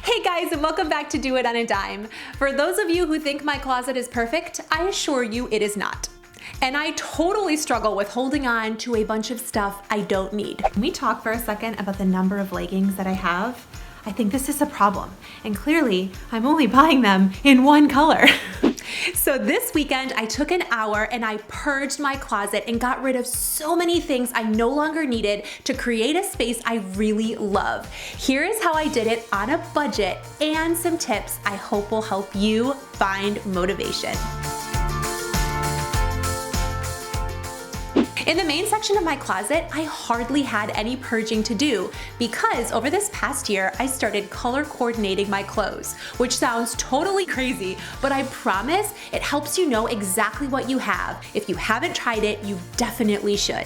Hey guys, and welcome back to Do It on a Dime. For those of you who think my closet is perfect, I assure you it is not. And I totally struggle with holding on to a bunch of stuff I don't need. Can we talk for a second about the number of leggings that I have? I think this is a problem, and clearly I'm only buying them in one color. So this weekend I took an hour and I purged my closet and got rid of so many things I no longer needed to create a space I really love. Here is how I did it on a budget and some tips I hope will help you find motivation. In the main section of my closet, I hardly had any purging to do because over this past year, I started color coordinating my clothes, which sounds totally crazy, but I promise it helps you know exactly what you have. If you haven't tried it, you definitely should.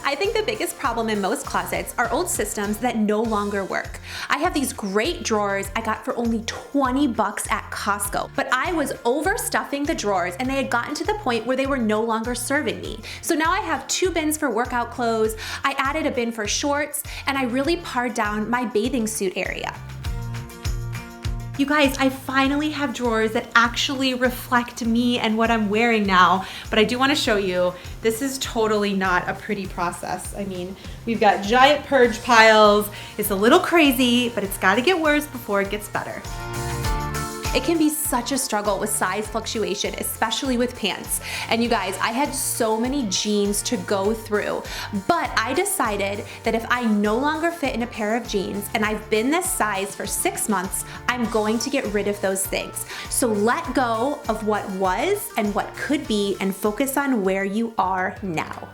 I think the biggest problem in most closets are old systems that no longer work. I have these great drawers I got for only 20 bucks at Costco, but I was overstuffing the drawers and they had gotten to the point where they were no longer serving me. So now I have 2 bins for workout clothes, I added a bin for shorts, and I really pared down my bathing suit area. You guys, I finally have drawers that actually reflect me and what I'm wearing now, but I do want to show you, this is totally not a pretty process. I mean, we've got giant purge piles. It's a little crazy, but it's got to get worse before it gets better. It can be such a struggle with size fluctuation, especially with pants. And you guys, I had so many jeans to go through, but I decided that if I no longer fit in a pair of jeans and I've been this size for 6 months, I'm going to get rid of those things. So let go of what was and what could be and focus on where you are now.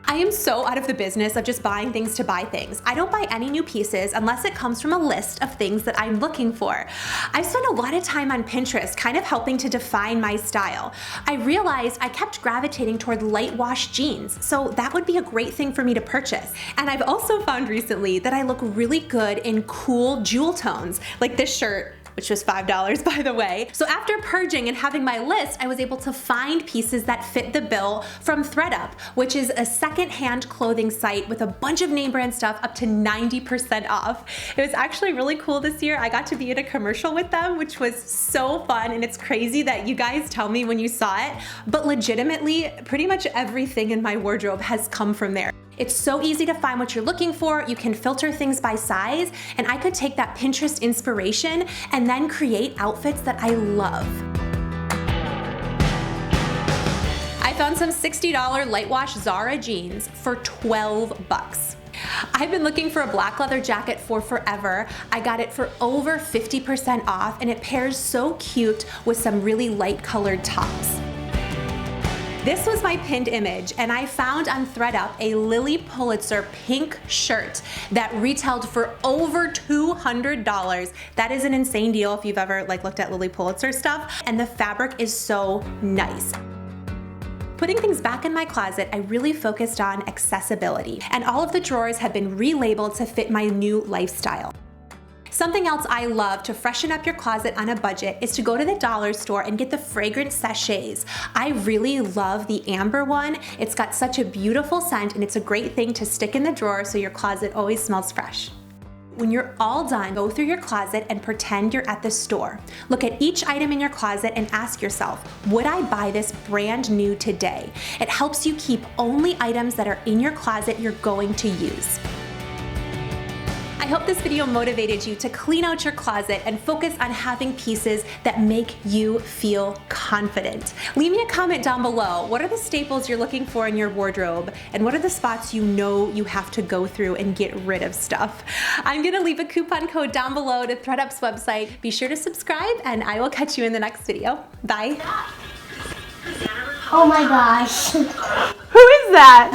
I am so out of the business of just buying things to buy things. I don't buy any new pieces unless it comes from a list of things that I'm looking for. I've spent a lot of time on Pinterest kind of helping to define my style. I realized I kept gravitating toward light wash jeans, so that would be a great thing for me to purchase. And I've also found recently that I look really good in cool jewel tones, like this shirt, which was $5 by the way. So after purging and having my list, I was able to find pieces that fit the bill from ThredUp, which is a secondhand clothing site with a bunch of name brand stuff up to 90% off. It was actually really cool this year. I got to be in a commercial with them, which was so fun, and it's crazy that you guys tell me when you saw it, but legitimately, pretty much everything in my wardrobe has come from there. It's so easy to find what you're looking for. You can filter things by size, and I could take that Pinterest inspiration and then create outfits that I love. I found some $60 light wash Zara jeans for 12 bucks. I've been looking for a black leather jacket for forever. I got it for over 50% off, and it pairs so cute with some really light colored tops. This was my pinned image, and I found on ThredUp a Lily Pulitzer pink shirt that retailed for over $200. That is an insane deal if you've ever looked at Lily Pulitzer stuff, and the fabric is so nice. Putting things back in my closet, I really focused on accessibility, and all of the drawers have been relabeled to fit my new lifestyle. Something else I love to freshen up your closet on a budget is to go to the dollar store and get the fragrant sachets. I really love the amber one. It's got such a beautiful scent, and it's a great thing to stick in the drawer so your closet always smells fresh. When you're all done, go through your closet and pretend you're at the store. Look at each item in your closet and ask yourself, would I buy this brand new today? It helps you keep only items that are in your closet you're going to use. I hope this video motivated you to clean out your closet and focus on having pieces that make you feel confident. Leave me a comment down below. What are the staples you're looking for in your wardrobe? And what are the spots you know you have to go through and get rid of stuff? I'm gonna leave a coupon code down below to ThredUp's website. Be sure to subscribe, and I will catch you in the next video. Bye. Oh my gosh. Who is that?